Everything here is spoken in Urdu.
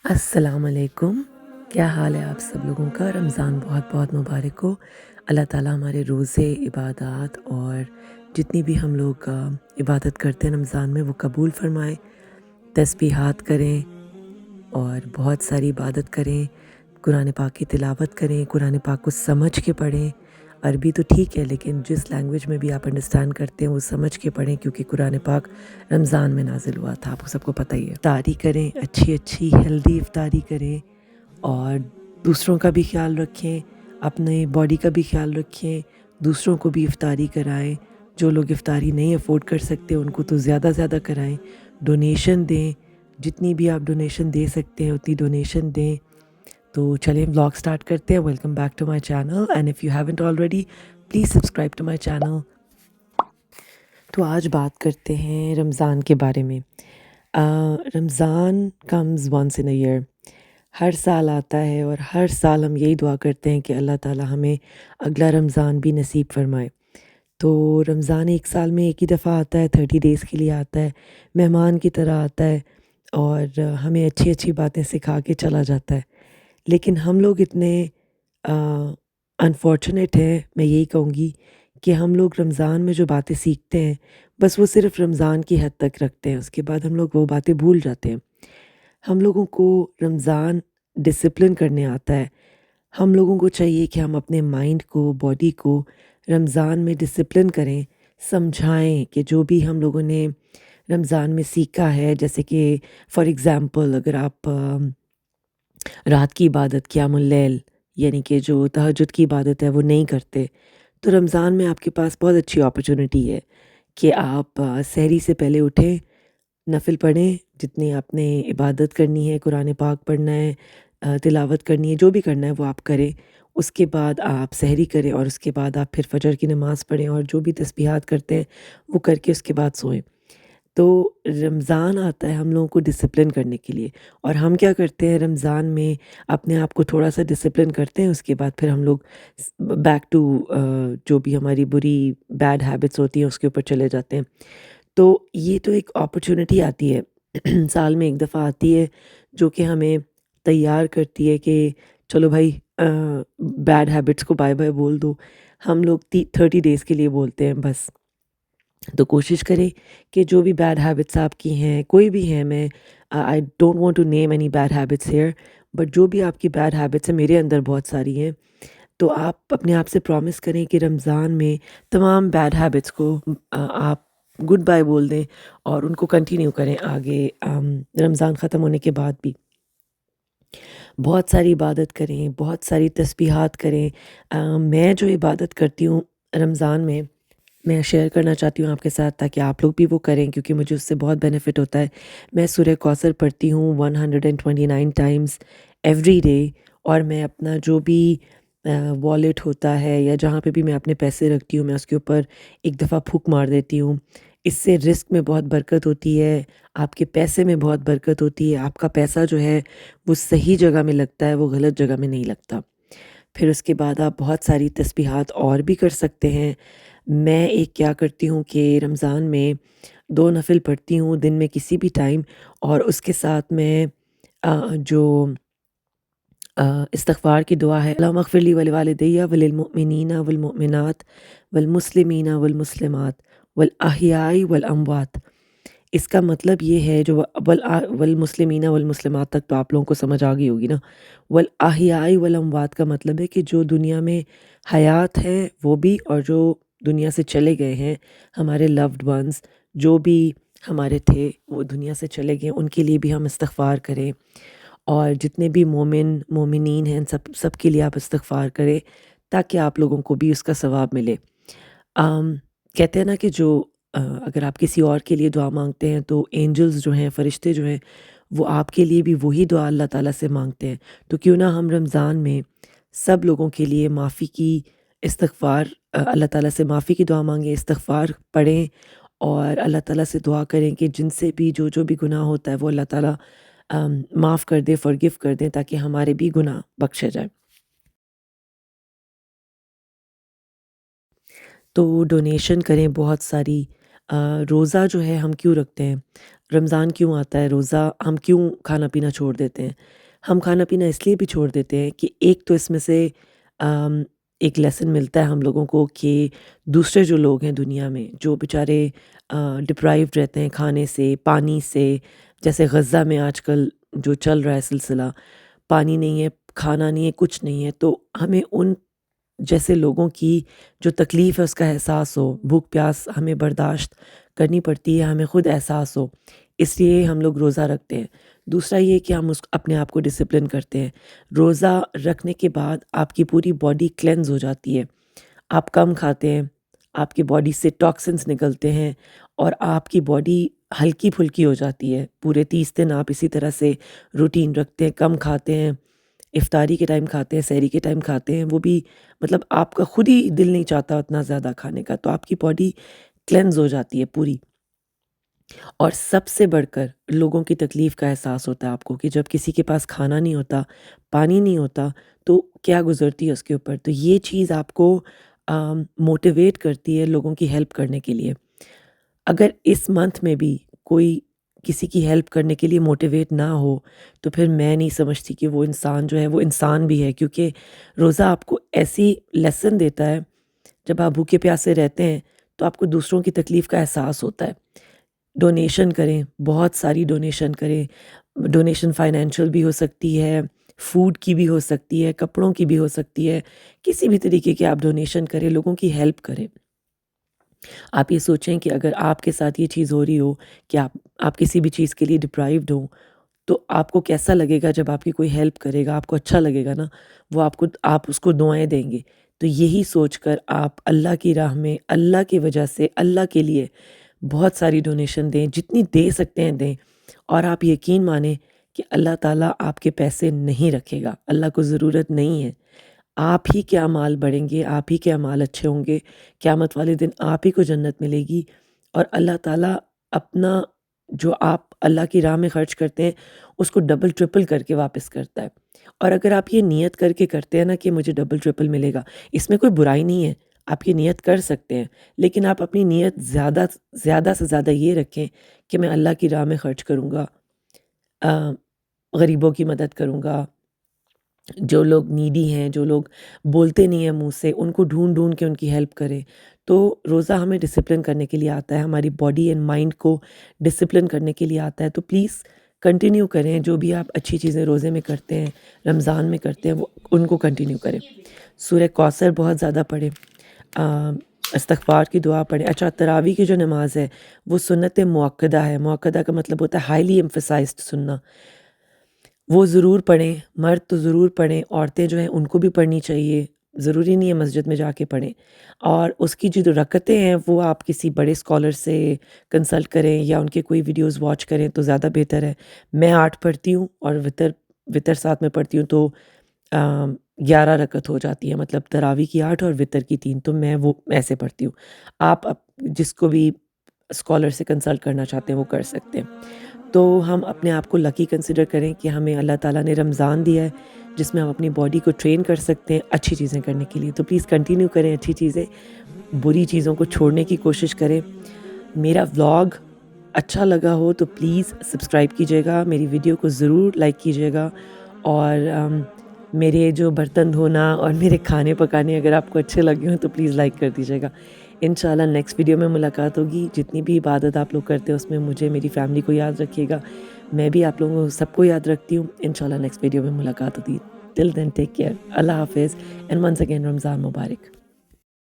السلام علیکم، کیا حال ہے آپ سب لوگوں کا؟ رمضان بہت بہت مبارک ہو۔ اللہ تعالیٰ ہمارے روزے، عبادات اور جتنی بھی ہم لوگ عبادت کرتے ہیں رمضان میں وہ قبول فرمائے۔ تسبیحات کریں اور بہت ساری عبادت کریں، قرآن پاک کی تلاوت کریں، قرآن پاک کو سمجھ کے پڑھیں۔ عربی تو ٹھیک ہے لیکن جس لینگویج میں بھی آپ انڈرسٹینڈ کرتے ہیں وہ سمجھ کے پڑھیں، کیونکہ قرآن پاک رمضان میں نازل ہوا تھا، آپ کو سب کو پتہ ہی ہے۔ افطاری کریں، اچھی ہیلدی افطاری کریں اور دوسروں کا بھی خیال رکھیں، اپنے باڈی کا بھی خیال رکھیں، دوسروں کو بھی افطاری کرائیں۔ جو لوگ افطاری نہیں افورڈ کر سکتے ان کو تو زیادہ زیادہ کرائیں، ڈونیشن دیں، جتنی بھی آپ ڈونیشن دے سکتے ہیں اتنی ڈونیشن دیں۔ تو چلیں ولاگ سٹارٹ کرتے ہیں۔ Welcome back to my channel and if you haven't already please subscribe to my channel. تو آج بات کرتے ہیں رمضان کے بارے میں۔ Ramzan comes once in a year, ہر سال آتا ہے اور ہر سال ہم یہی دعا کرتے ہیں کہ اللہ تعالیٰ ہمیں اگلا رمضان بھی نصیب فرمائے۔ تو رمضان ایک سال میں ایک ہی دفعہ آتا ہے، 30 ڈیز کے لیے آتا ہے، مہمان کی طرح آتا ہے اور ہمیں اچھی باتیں سکھا کے چلا جاتا ہے۔ لیکن ہم لوگ اتنے انفارچونیٹ ہیں، میں یہی کہوں گی کہ ہم لوگ رمضان میں جو باتیں سیکھتے ہیں بس وہ صرف رمضان کی حد تک رکھتے ہیں، اس کے بعد ہم لوگ وہ باتیں بھول جاتے ہیں۔ ہم لوگوں کو رمضان ڈسپلن کرنے آتا ہے۔ ہم لوگوں کو چاہیے کہ ہم اپنے مائنڈ کو، باڈی کو رمضان میں ڈسپلن کریں، سمجھائیں کہ جو بھی ہم لوگوں نے رمضان میں سیکھا ہے، جیسے کہ فار ایگزامپل اگر آپ رات کی عبادت قیام اللیل یعنی کہ جو تہجد کی عبادت ہے وہ نہیں کرتے، تو رمضان میں آپ کے پاس بہت اچھی اپرچونٹی ہے کہ آپ سحری سے پہلے اٹھیں، نفل پڑھیں، جتنی آپ نے عبادت کرنی ہے، قرآن پاک پڑھنا ہے، تلاوت کرنی ہے، جو بھی کرنا ہے وہ آپ کریں۔ اس کے بعد آپ سحری کریں اور اس کے بعد آپ پھر فجر کی نماز پڑھیں اور جو بھی تسبیحات کرتے ہیں وہ کر کے اس کے بعد سوئیں۔ تو رمضان آتا ہے ہم لوگوں کو ڈسپلن کرنے کے لیے، اور ہم کیا کرتے ہیں رمضان میں اپنے آپ کو تھوڑا سا ڈسپلن کرتے ہیں، اس کے بعد پھر ہم لوگ بیک ٹو جو بھی ہماری بری بیڈ ہیبٹس ہوتی ہیں اس کے اوپر چلے جاتے ہیں۔ تو یہ تو ایک اپرچونٹی آتی ہے سال میں ایک دفعہ آتی ہے جو کہ ہمیں تیار کرتی ہے کہ چلو بھائی بیڈ ہیبٹس کو بائے بائے بول دو۔ ہم لوگ 30 ڈیز کے لیے بولتے ہیں بس۔ تو کوشش کریں کہ جو بھی بیڈ ہیبٹس آپ کی ہیں، کوئی بھی ہیں، میں I don't want to name any bad habits here, but جو بھی آپ کی بیڈ ہیبٹس ہیں، میرے اندر بہت ساری ہیں، تو آپ اپنے آپ سے پرومس کریں کہ رمضان میں تمام بیڈ ہیبٹس کو آپ گڈ بائی بول دیں اور ان کو کنٹینیو کریں آگے رمضان ختم ہونے کے بعد بھی۔ بہت ساری عبادت کریں، بہت ساری تسبیحات کریں۔ میں جو عبادت کرتی ہوں رمضان میں شیئر کرنا چاہتی ہوں آپ کے ساتھ تاکہ آپ لوگ بھی وہ کریں، کیونکہ مجھے اس سے بہت بینیفٹ ہوتا ہے۔ میں سورہ کوثر پڑھتی ہوں 129 ٹائمز ایوری ڈے، اور میں اپنا جو بھی والیٹ ہوتا ہے یا جہاں پہ بھی میں اپنے پیسے رکھتی ہوں میں اس کے اوپر ایک دفعہ پھونک مار دیتی ہوں۔ اس سے رزق میں بہت برکت ہوتی ہے، آپ کے پیسے میں بہت برکت ہوتی ہے، آپ کا پیسہ جو ہے وہ صحیح جگہ میں لگتا ہے، وہ غلط جگہ میں نہیں لگتا۔ پھر اس کے بعد آپ بہت ساری تسبیحات اور بھی کر سکتے ہیں۔ میں ایک کیا کرتی ہوں کہ رمضان میں 2 نفل پڑھتی ہوں دن میں کسی بھی ٹائم، اور اس کے ساتھ میں جو استغفار کی دعا ہے، اللہم اغفر لی ولوالدی وللمؤمنین والمؤمنات والمسلمین والمسلمات والاحیاء والاموات۔ اس کا مطلب یہ ہے جو والمسلمین والمسلمات تک تو آپ لوگوں کو سمجھ آ گئی ہوگی نا۔ والاحیاء والاموات کا مطلب ہے کہ جو دنیا میں حیات ہے وہ بھی، اور جو دنیا سے چلے گئے ہیں ہمارے لوڈ ونز، جو بھی ہمارے تھے وہ دنیا سے چلے گئے، ان کے لیے بھی ہم استغفار کریں، اور جتنے بھی مومنین ہیں سب کے لیے آپ استغفار کریں تاکہ آپ لوگوں کو بھی اس کا ثواب ملے۔ کہتے ہیں نا کہ جو اگر آپ کسی اور کے لیے دعا مانگتے ہیں تو اینجلز جو ہیں، فرشتے جو ہیں، وہ آپ کے لیے بھی وہی دعا اللہ تعالیٰ سے مانگتے ہیں۔ تو کیوں نہ ہم رمضان میں سب لوگوں کے لیے معافی کی استغفار، اللہ تعالیٰ سے معافی کی دعا مانگیں، استغفار پڑھیں، اور اللہ تعالیٰ سے دعا کریں کہ جن سے بھی جو بھی گناہ ہوتا ہے وہ اللہ تعالیٰ معاف کر دے، forgive کر دیں، تاکہ ہمارے بھی گناہ بخشے جائیں۔ تو ڈونیشن کریں بہت ساری۔ روزہ جو ہے ہم کیوں رکھتے ہیں؟ رمضان کیوں آتا ہے، روزہ ہم کیوں کھانا پینا چھوڑ دیتے ہیں؟ ہم کھانا پینا اس لیے بھی چھوڑ دیتے ہیں کہ ایک تو اس میں سے ایک لیسن ملتا ہے ہم لوگوں کو کہ دوسرے جو لوگ ہیں دنیا میں جو بیچارے ڈپرائیوڈ رہتے ہیں کھانے سے، پانی سے، جیسے غزہ میں آج کل جو چل رہا ہے سلسلہ، پانی نہیں ہے، کھانا نہیں ہے، کچھ نہیں ہے، تو ہمیں ان جیسے لوگوں کی جو تکلیف ہے اس کا احساس ہو، بھوک پیاس ہمیں برداشت کرنی پڑتی ہے، ہمیں خود احساس ہو، اس لیے ہم لوگ روزہ رکھتے ہیں۔ دوسرا یہ کہ ہم اپنے آپ کو ڈسپلن کرتے ہیں۔ روزہ رکھنے کے بعد آپ کی پوری باڈی کلینز ہو جاتی ہے، آپ کم کھاتے ہیں، آپ کی باڈی سے ٹاکسنس نکلتے ہیں اور آپ کی باڈی ہلکی پھلکی ہو جاتی ہے۔ پورے 30 دن آپ اسی طرح سے روٹین رکھتے ہیں، کم کھاتے ہیں، افطاری کے ٹائم کھاتے ہیں، سحری کے ٹائم کھاتے ہیں، وہ بھی مطلب آپ کا خود ہی دل نہیں چاہتا اتنا زیادہ کھانے کا، تو آپ کی باڈی کلینز ہو جاتی ہے پوری۔ اور سب سے بڑھ کر لوگوں کی تکلیف کا احساس ہوتا ہے آپ کو کہ جب کسی کے پاس کھانا نہیں ہوتا، پانی نہیں ہوتا، تو کیا گزرتی ہے اس کے اوپر۔ تو یہ چیز آپ کو موٹیویٹ کرتی ہے لوگوں کی ہیلپ کرنے کے لیے۔ اگر اس منتھ میں بھی کوئی کسی کی ہیلپ کرنے کے لیے موٹیویٹ نہ ہو تو پھر میں نہیں سمجھتی کہ وہ انسان جو ہے وہ انسان بھی ہے، کیونکہ روزہ آپ کو ایسی لیسن دیتا ہے، جب آپ بھوکے پیاسے رہتے ہیں تو آپ کو دوسروں کی تکلیف کا احساس ہوتا ہے۔ ڈونیشن کریں، بہت ساری ڈونیشن کریں، ڈونیشن فائنینشیل بھی ہو سکتی ہے، فوڈ کی بھی ہو سکتی ہے، کپڑوں کی بھی ہو سکتی ہے، کسی بھی طریقے کی آپ ڈونیشن کریں، لوگوں کی ہیلپ کریں۔ آپ یہ سوچیں کہ اگر آپ کے ساتھ یہ چیز ہو رہی ہو کہ آپ کسی بھی چیز کے لیے ڈپرائیوڈ ہوں تو آپ کو کیسا لگے گا جب آپ کی کوئی ہیلپ کرے گا، آپ کو اچھا لگے گا نا، وہ آپ اس کو دعائیں دیں گے۔ تو یہی سوچ کر آپ اللہ کی راہ میں، اللہ کی وجہ سے، اللہ کے لیے بہت ساری ڈونیشن دیں، جتنی دے سکتے ہیں دیں، اور آپ یقین مانیں کہ اللہ تعالیٰ آپ کے پیسے نہیں رکھے گا، اللہ کو ضرورت نہیں ہے۔ آپ ہی کے اعمال بڑھیں گے، آپ ہی کے اعمال اچھے ہوں گے، قیامت والے دن آپ ہی کو جنت ملے گی، اور اللہ تعالیٰ اپنا جو آپ اللہ کی راہ میں خرچ کرتے ہیں اس کو ڈبل ٹرپل کر کے واپس کرتا ہے۔ اور اگر آپ یہ نیت کر کے کرتے ہیں نا کہ مجھے ڈبل ٹرپل ملے گا، اس میں کوئی برائی نہیں ہے، آپ یہ نیت کر سکتے ہیں، لیکن آپ اپنی نیت زیادہ سے زیادہ یہ رکھیں کہ میں اللہ کی راہ میں خرچ کروں گا، غریبوں کی مدد کروں گا، جو لوگ نیڈی ہیں، جو لوگ بولتے نہیں ہیں منہ سے، ان کو ڈھونڈ ڈھونڈ کے ان کی ہیلپ کریں۔ تو روزہ ہمیں ڈسپلن کرنے کے لیے آتا ہے، ہماری باڈی اینڈ مائنڈ کو ڈسپلن کرنے کے لیے آتا ہے۔ تو پلیز کنٹینیو کریں، جو بھی آپ اچھی چیزیں روزے میں کرتے ہیں، رمضان میں کرتے ہیں، وہ ان کو کنٹینیو کریں۔ سورہ کوثر بہت زیادہ پڑھیں، استغفار کی دعا پڑھیں۔ اچھا، تراویح کی جو نماز ہے وہ سنت مؤکدہ ہے، مؤکدہ کا مطلب ہوتا ہے ہائیلی ایمفسائزڈ سننا، وہ ضرور پڑھیں، مرد تو ضرور پڑھیں، عورتیں جو ہیں ان کو بھی پڑھنی چاہیے، ضروری نہیں ہے مسجد میں جا کے پڑھیں۔ اور اس کی جو رکعتیں ہیں وہ آپ کسی بڑے اسکالر سے کنسلٹ کریں یا ان کے کوئی ویڈیوز واچ کریں تو زیادہ بہتر ہے۔ میں 8 پڑھتی ہوں اور وطر ساتھ میں پڑھتی ہوں، تو 11 رکعت ہو جاتی ہے، مطلب تراویح کی 8 اور وطر کی 3، تو میں وہ ایسے پڑھتی ہوں۔ آپ جس کو بھی اسکالر سے کنسلٹ کرنا چاہتے ہیں وہ کر سکتے ہیں۔ تو ہم اپنے آپ کو لکی کنسیڈر کریں کہ ہمیں اللہ تعالیٰ نے رمضان دیا ہے جس میں ہم اپنی باڈی کو ٹرین کر سکتے ہیں اچھی چیزیں کرنے کے لیے۔ تو پلیز کنٹینیو کریں اچھی چیزیں، بری چیزوں کو چھوڑنے کی کوشش کریں۔ میرا ولاگ اچھا لگا ہو تو پلیز سبسکرائب کیجیے گا، میری ویڈیو کو ضرور لائک کیجیے گا، اور میرے جو برتن دھونا اور میرے کھانے پکانے اگر آپ کو اچھے لگے ہوں تو پلیز لائک کر دیجیے گا۔ انشاءاللہ نیکسٹ ویڈیو میں ملاقات ہوگی۔ جتنی بھی عبادت آپ لوگ کرتے ہیں اس میں مجھے، میری فیملی کو یاد رکھیے گا، میں بھی آپ لوگوں کو سب کو یاد رکھتی ہوں۔ انشاءاللہ نیکسٹ ویڈیو میں ملاقات ہوگی۔ ٹل دین ٹیک کیئر، اللہ حافظ، and once again Ramzan Mubarak.